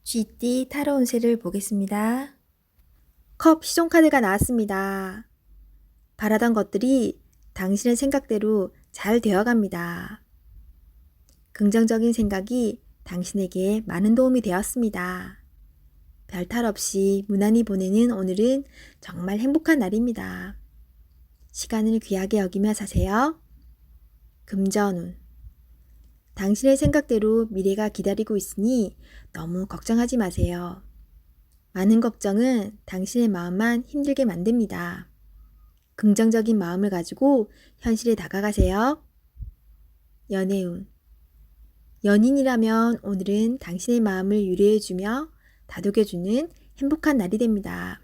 GD 타로 운세를 보겠습니다. 컵 시종카드가 나왔습니다. 바라던 것들이 당신의 생각대로 잘 되어갑니다. 긍정적인 생각이 당신에게 많은 도움이 되었습니다. 별탈 없이 무난히 보내는 오늘은 정말 행복한 날입니다. 시간을 귀하게 여기며 사세요. 금전운. 당신의 생각대로 미래가 기다리고 있으니 너무 걱정하지 마세요. 많은 걱정은 당신의 마음만 힘들게 만듭니다. 긍정적인 마음을 가지고 현실에 다가가세요. 연애운. 연인이라면 오늘은 당신의 마음을 유래해주며 다독여주는 행복한 날이 됩니다.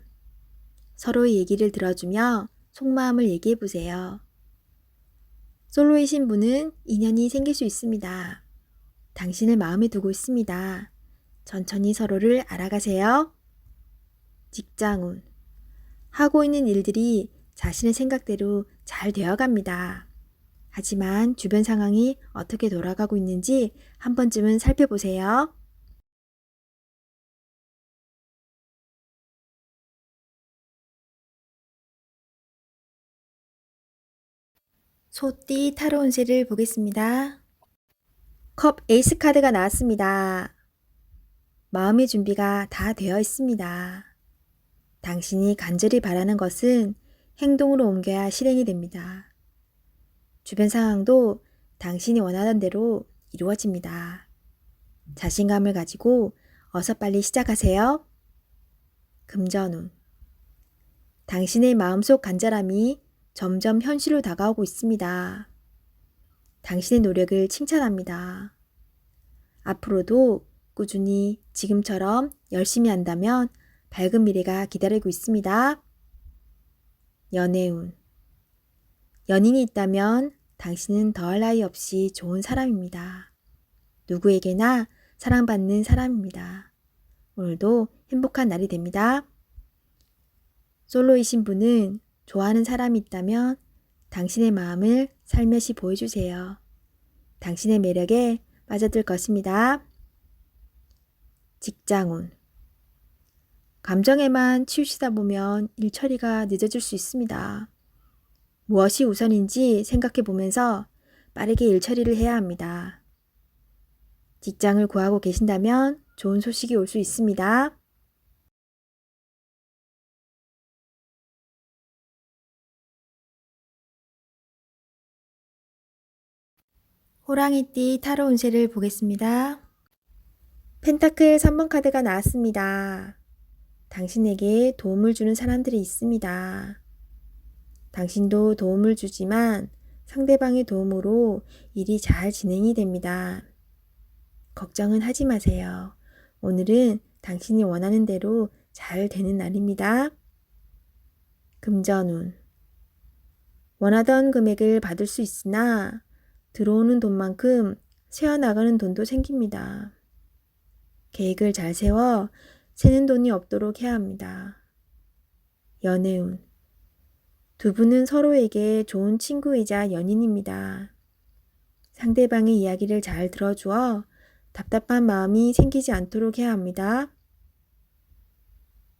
서로의 얘기를 들어주며 속마음을 얘기해보세요. 솔로이신 분은 인연이 생길 수 있습니다. 당신을 마음에 두고 있습니다. 천천히 서로를 알아가세요. 직장운. 하고 있는 일들이 자신의 생각대로 잘 되어갑니다. 하지만 주변 상황이 어떻게 돌아가고 있는지 한 번쯤은 살펴보세요. 소띠 타로 운세를 보겠습니다. 컵 에이스 카드가 나왔습니다. 마음의 준비가 다 되어 있습니다. 당신이 간절히 바라는 것은 행동으로 옮겨야 실행이 됩니다. 주변 상황도 당신이 원하던 대로 이루어집니다. 자신감을 가지고 어서 빨리 시작하세요. 금전운. 당신의 마음속 간절함이 점점 현실로 다가오고 있습니다. 당신의 노력을 칭찬합니다. 앞으로도 꾸준히 지금처럼 열심히 한다면 밝은 미래가 기다리고 있습니다. 연애운. 연인이 있다면 당신은 더할 나위 없이 좋은 사람입니다. 누구에게나 사랑받는 사람입니다. 오늘도 행복한 날이 됩니다. 솔로이신 분은 좋아하는 사람이 있다면 당신의 마음을 살며시 보여주세요. 당신의 매력에 빠져들 것입니다. 직장운. 감정에만 치우치다 보면 일 처리가 늦어질 수 있습니다. 무엇이 우선인지 생각해 보면서 빠르게 일 처리를 해야 합니다. 직장을 구하고 계신다면 좋은 소식이 올 수 있습니다. 호랑이띠 타로 운세를 보겠습니다. 펜타클 3번 카드가 나왔습니다. 당신에게 도움을 주는 사람들이 있습니다. 당신도 도움을 주지만 상대방의 도움으로 일이 잘 진행이 됩니다. 걱정은 하지 마세요. 오늘은 당신이 원하는 대로 잘 되는 날입니다. 금전운. 원하던 금액을 받을 수 있으나 들어오는 돈만큼 새어나가는 돈도 생깁니다. 계획을 잘 세워 새는 돈이 없도록 해야 합니다. 연애운. 두 분은 서로에게 좋은 친구이자 연인입니다. 상대방의 이야기를 잘 들어주어 답답한 마음이 생기지 않도록 해야 합니다.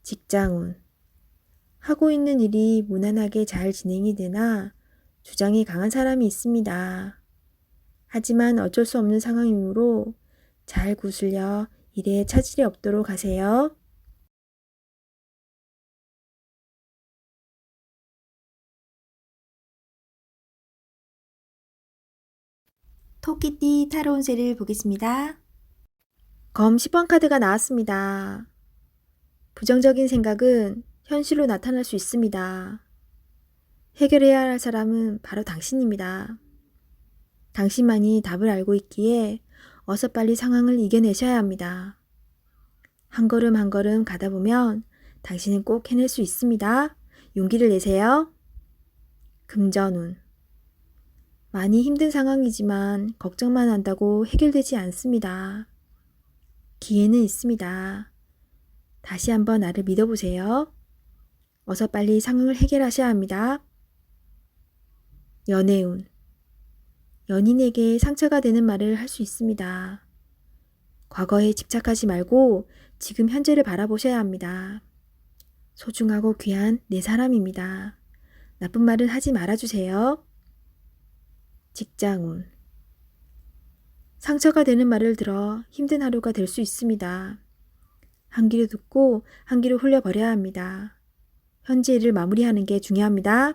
직장운. 하고 있는 일이 무난하게 잘 진행이 되나 주장이 강한 사람이 있습니다. 하지만 어쩔 수 없는 상황이므로 잘 구슬려 일에 차질이 없도록 하세요. 토끼띠 타로 운세를 보겠습니다. 검 10번 카드가 나왔습니다. 부정적인 생각은 현실로 나타날 수 있습니다. 해결해야 할 사람은 바로 당신입니다. 당신만이 답을 알고 있기에 어서 빨리 상황을 이겨내셔야 합니다. 한 걸음 한 걸음 가다 보면 당신은 꼭 해낼 수 있습니다. 용기를 내세요. 금전운. 많이 힘든 상황이지만 걱정만 한다고 해결되지 않습니다. 기회는 있습니다. 다시 한번 나를 믿어보세요. 어서 빨리 상황을 해결하셔야 합니다. 연애운. 연인에게 상처가 되는 말을 할 수 있습니다. 과거에 집착하지 말고 지금 현재를 바라보셔야 합니다. 소중하고 귀한 내 사람입니다. 나쁜 말은 하지 말아주세요. 직장운. 상처가 되는 말을 들어 힘든 하루가 될 수 있습니다. 한 귀로 듣고 한 귀로 흘려버려야 합니다. 현재 일을 마무리하는 게 중요합니다.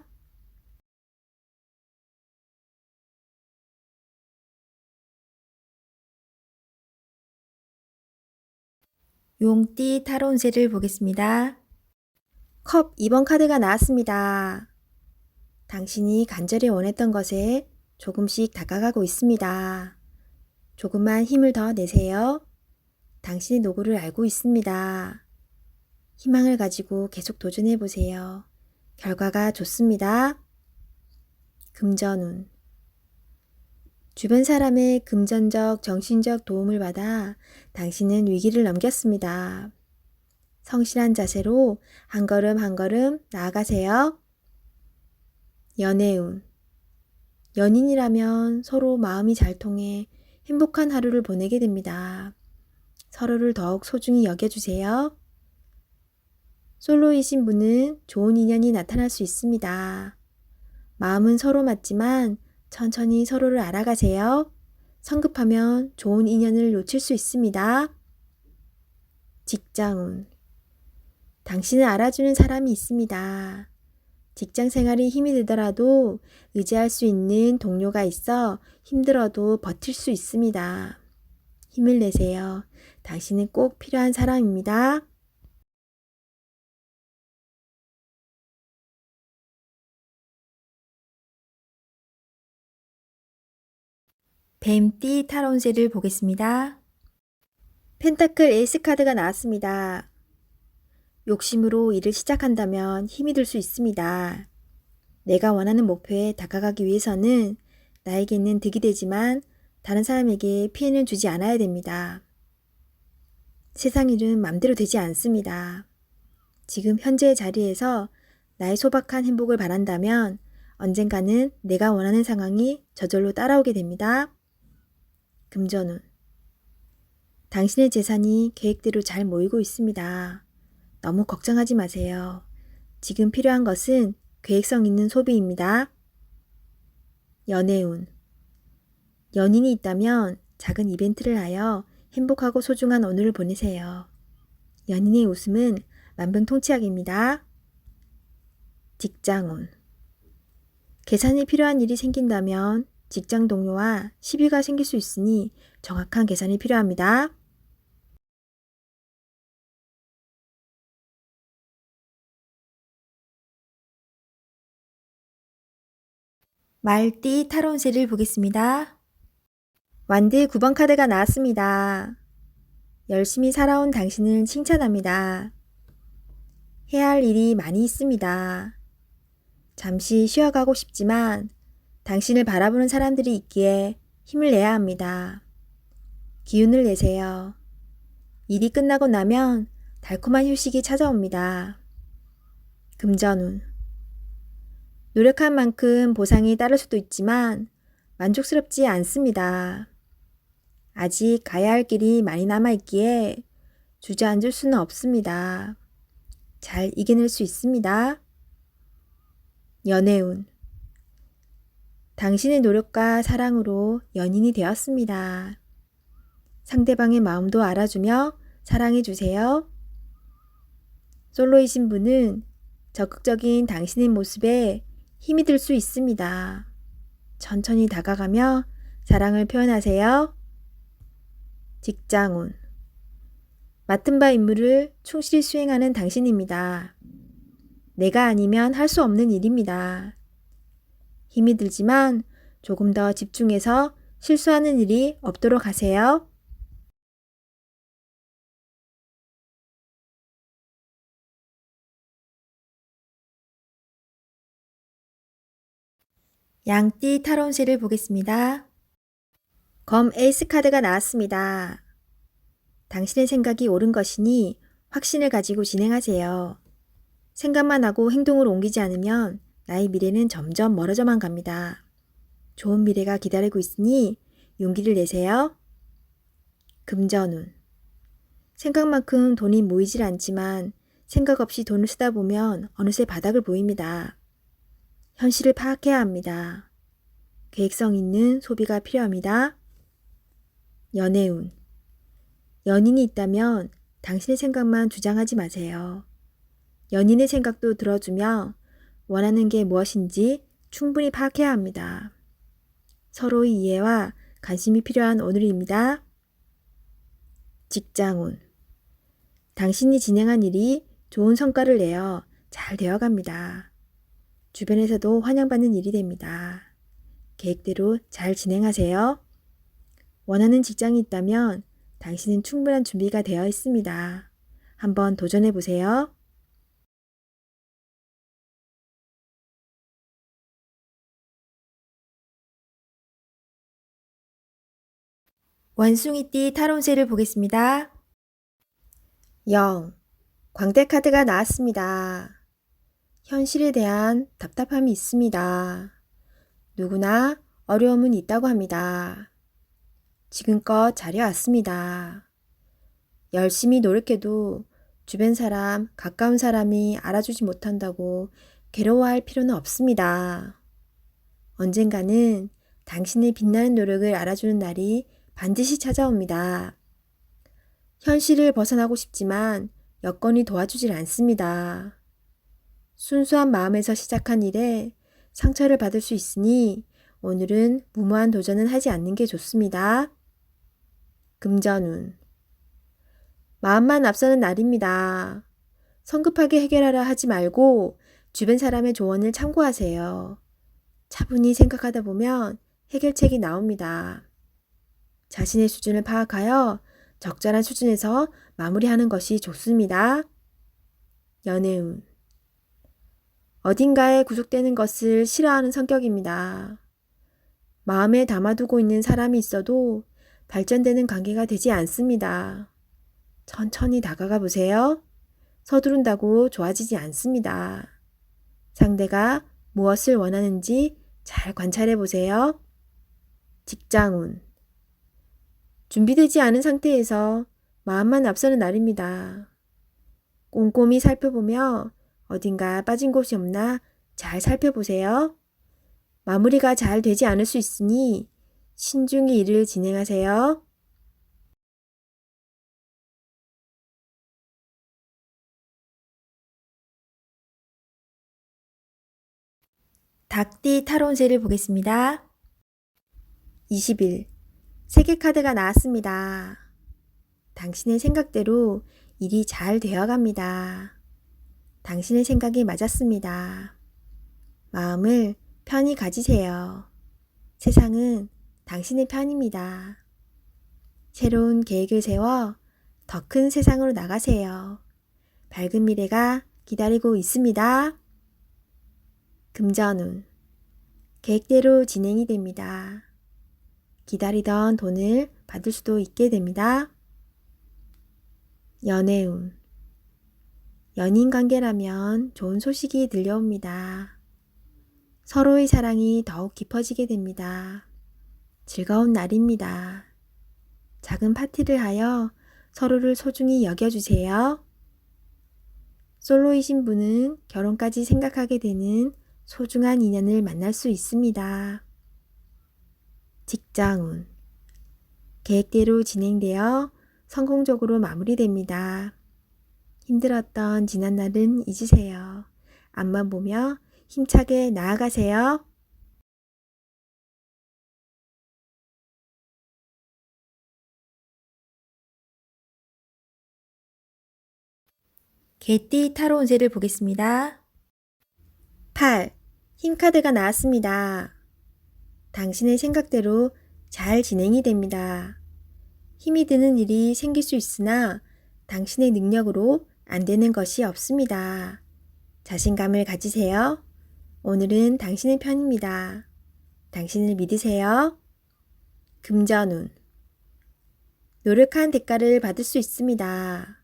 용띠 타로 운세를 보겠습니다. 컵 2번 카드가 나왔습니다. 당신이 간절히 원했던 것에 조금씩 다가가고 있습니다. 조금만 힘을 더 내세요. 당신의 노고를 알고 있습니다. 희망을 가지고 계속 도전해 보세요. 결과가 좋습니다. 금전운. 주변 사람의 금전적, 정신적 도움을 받아 당신은 위기를 넘겼습니다. 성실한 자세로 한 걸음 한 걸음 나아가세요. 연애운. 연인이라면 서로 마음이 잘 통해 행복한 하루를 보내게 됩니다. 서로를 더욱 소중히 여겨주세요. 솔로이신 분은 좋은 인연이 나타날 수 있습니다. 마음은 서로 맞지만 천천히 서로를 알아가세요. 성급하면 좋은 인연을 놓칠 수 있습니다. 직장운. 당신을 알아주는 사람이 있습니다. 직장 생활이 힘이 들더라도 의지할 수 있는 동료가 있어 힘들어도 버틸 수 있습니다. 힘을 내세요. 당신은 꼭 필요한 사람입니다. 뱀띠 타로 운세를 보겠습니다. 펜타클 에이스 카드가 나왔습니다. 욕심으로 일을 시작한다면 힘이 들 수 있습니다. 내가 원하는 목표에 다가가기 위해서는 나에게는 득이 되지만 다른 사람에게 피해는 주지 않아야 됩니다. 세상 일은 맘대로 되지 않습니다. 지금 현재의 자리에서 나의 소박한 행복을 바란다면 언젠가는 내가 원하는 상황이 저절로 따라오게 됩니다. 금전운. 당신의 재산이 계획대로 잘 모이고 있습니다. 너무 걱정하지 마세요. 지금 필요한 것은 계획성 있는 소비입니다. 연애운. 연인이 있다면 작은 이벤트를 하여 행복하고 소중한 오늘을 보내세요. 연인의 웃음은 만병통치약입니다. 직장운. 계산이 필요한 일이 생긴다면 직장 동료와 시비가 생길 수 있으니 정확한 계산이 필요합니다. 말띠 타로 운세를 보겠습니다. 완드 9번 카드가 나왔습니다. 열심히 살아온 당신을 칭찬합니다. 해야 할 일이 많이 있습니다. 잠시 쉬어가고 싶지만 당신을 바라보는 사람들이 있기에 힘을 내야 합니다. 기운을 내세요. 일이 끝나고 나면 달콤한 휴식이 찾아옵니다. 금전운. 노력한 만큼 보상이 따를 수도 있지만 만족스럽지 않습니다. 아직 가야 할 길이 많이 남아있기에 주저앉을 수는 없습니다. 잘 이겨낼 수 있습니다. 연애운. 당신의 노력과 사랑으로 연인이 되었습니다. 상대방의 마음도 알아주며 사랑해주세요. 솔로이신 분은 적극적인 당신의 모습에 힘이 들 수 있습니다. 천천히 다가가며 사랑을 표현하세요. 직장운. 맡은 바 임무를 충실히 수행하는 당신입니다. 내가 아니면 할 수 없는 일입니다. 힘이 들지만 조금 더 집중해서 실수하는 일이 없도록 하세요. 양띠 타로 운세를 보겠습니다. 검 에이스 카드가 나왔습니다. 당신의 생각이 옳은 것이니 확신을 가지고 진행하세요. 생각만 하고 행동으로 옮기지 않으면 나의 미래는 점점 멀어져만 갑니다. 좋은 미래가 기다리고 있으니 용기를 내세요. 금전운. 생각만큼 돈이 모이질 않지만 생각 없이 돈을 쓰다 보면 어느새 바닥을 보입니다. 현실을 파악해야 합니다. 계획성 있는 소비가 필요합니다. 연애운. 연인이 있다면 당신의 생각만 주장하지 마세요. 연인의 생각도 들어주며 원하는 게 무엇인지 충분히 파악해야 합니다. 서로의 이해와 관심이 필요한 오늘입니다. 직장운. 당신이 진행한 일이 좋은 성과를 내어 잘 되어갑니다. 주변에서도 환영받는 일이 됩니다. 계획대로 잘 진행하세요. 원하는 직장이 있다면 당신은 충분한 준비가 되어 있습니다. 한번 도전해 보세요. 원숭이띠 타로운세를 보겠습니다. 0. 광대 카드가 나왔습니다. 현실에 대한 답답함이 있습니다. 누구나 어려움은 있다고 합니다. 지금껏 잘해왔습니다. 열심히 노력해도 주변 사람, 가까운 사람이 알아주지 못한다고 괴로워할 필요는 없습니다. 언젠가는 당신의 빛나는 노력을 알아주는 날이 반드시 찾아옵니다. 현실을 벗어나고 싶지만 여건이 도와주질 않습니다. 순수한 마음에서 시작한 일에 상처를 받을 수 있으니 오늘은 무모한 도전은 하지 않는 게 좋습니다. 금전운. 마음만 앞서는 날입니다. 성급하게 해결하려 하지 말고 주변 사람의 조언을 참고하세요. 차분히 생각하다 보면 해결책이 나옵니다. 자신의 수준을 파악하여 적절한 수준에서 마무리하는 것이 좋습니다. 연애운. 어딘가에 구속되는 것을 싫어하는 성격입니다. 마음에 담아두고 있는 사람이 있어도 발전되는 관계가 되지 않습니다. 천천히 다가가 보세요. 서두른다고 좋아지지 않습니다. 상대가 무엇을 원하는지 잘 관찰해 보세요. 직장운. 준비되지 않은 상태에서 마음만 앞서는 날입니다. 꼼꼼히 살펴보며 어딘가 빠진 곳이 없나 잘 살펴보세요. 마무리가 잘 되지 않을 수 있으니 신중히 일을 진행하세요. 닭띠 타로운세를 보겠습니다. 20일. 세계 카드가 나왔습니다. 당신의 생각대로 일이 잘 되어갑니다. 당신의 생각이 맞았습니다. 마음을 편히 가지세요. 세상은 당신의 편입니다. 새로운 계획을 세워 더 큰 세상으로 나가세요. 밝은 미래가 기다리고 있습니다. 금전운. 계획대로 진행이 됩니다. 기다리던 돈을 받을 수도 있게 됩니다. 연애운. 연인 관계라면 좋은 소식이 들려옵니다. 서로의 사랑이 더욱 깊어지게 됩니다. 즐거운 날입니다. 작은 파티를 하여 서로를 소중히 여겨주세요. 솔로이신 분은 결혼까지 생각하게 되는 소중한 인연을 만날 수 있습니다. 직장운. 계획대로 진행되어 성공적으로 마무리됩니다. 힘들었던 지난날은 잊으세요. 앞만 보며 힘차게 나아가세요. 개띠 타로 운세를 보겠습니다. 8. 힘카드가 나왔습니다. 당신의 생각대로 잘 진행이 됩니다. 힘이 드는 일이 생길 수 있으나 당신의 능력으로 안 되는 것이 없습니다. 자신감을 가지세요. 오늘은 당신의 편입니다. 당신을 믿으세요. 금전운. 노력한 대가를 받을 수 있습니다.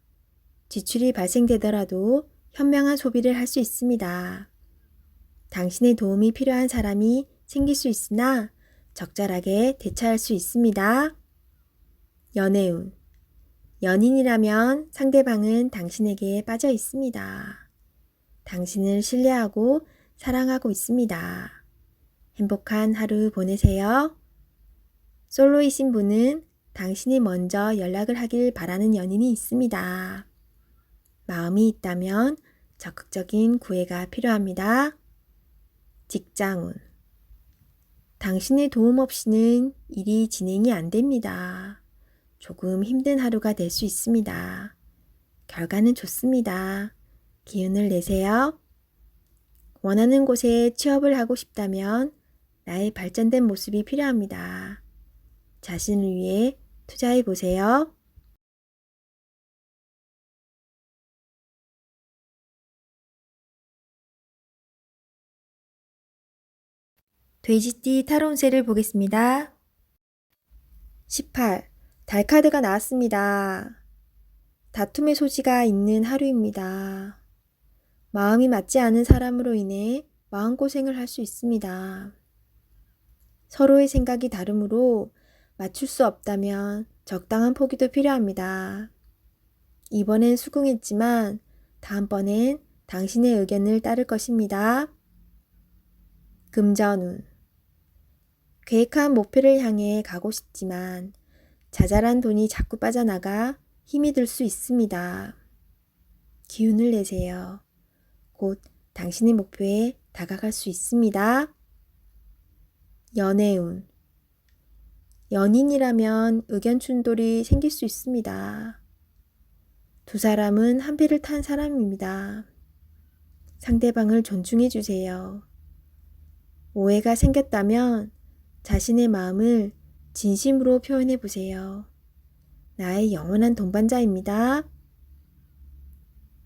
지출이 발생되더라도 현명한 소비를 할 수 있습니다. 당신의 도움이 필요한 사람이 생길 수 있으나 적절하게 대처할 수 있습니다. 연애운. 연인이라면 상대방은 당신에게 빠져 있습니다. 당신을 신뢰하고 사랑하고 있습니다. 행복한 하루 보내세요. 솔로이신 분은 당신이 먼저 연락을 하길 바라는 연인이 있습니다. 마음이 있다면 적극적인 구애가 필요합니다. 직장운. 당신의 도움 없이는 일이 진행이 안 됩니다. 조금 힘든 하루가 될 수 있습니다. 결과는 좋습니다. 기운을 내세요. 원하는 곳에 취업을 하고 싶다면 나의 발전된 모습이 필요합니다. 자신을 위해 투자해 보세요. 돼지띠 타로 운세를 보겠습니다. 18. 달 카드가 나왔습니다. 다툼의 소지가 있는 하루입니다. 마음이 맞지 않은 사람으로 인해 마음고생을 할 수 있습니다. 서로의 생각이 다르므로 맞출 수 없다면 적당한 포기도 필요합니다. 이번엔 수긍했지만 다음번엔 당신의 의견을 따를 것입니다. 금전운. 계획한 목표를 향해 가고 싶지만 자잘한 돈이 자꾸 빠져나가 힘이 들 수 있습니다. 기운을 내세요. 곧 당신의 목표에 다가갈 수 있습니다. 연애운. 연인이라면 의견 충돌이 생길 수 있습니다. 두 사람은 한 배를 탄 사람입니다. 상대방을 존중해 주세요. 오해가 생겼다면 자신의 마음을 진심으로 표현해 보세요. 나의 영원한 동반자입니다.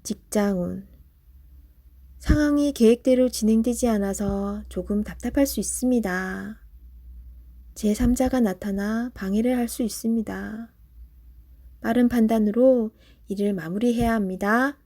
직장운. 상황이 계획대로 진행되지 않아서 조금 답답할 수 있습니다. 제3자가 나타나 방해를 할 수 있습니다. 빠른 판단으로 일을 마무리해야 합니다.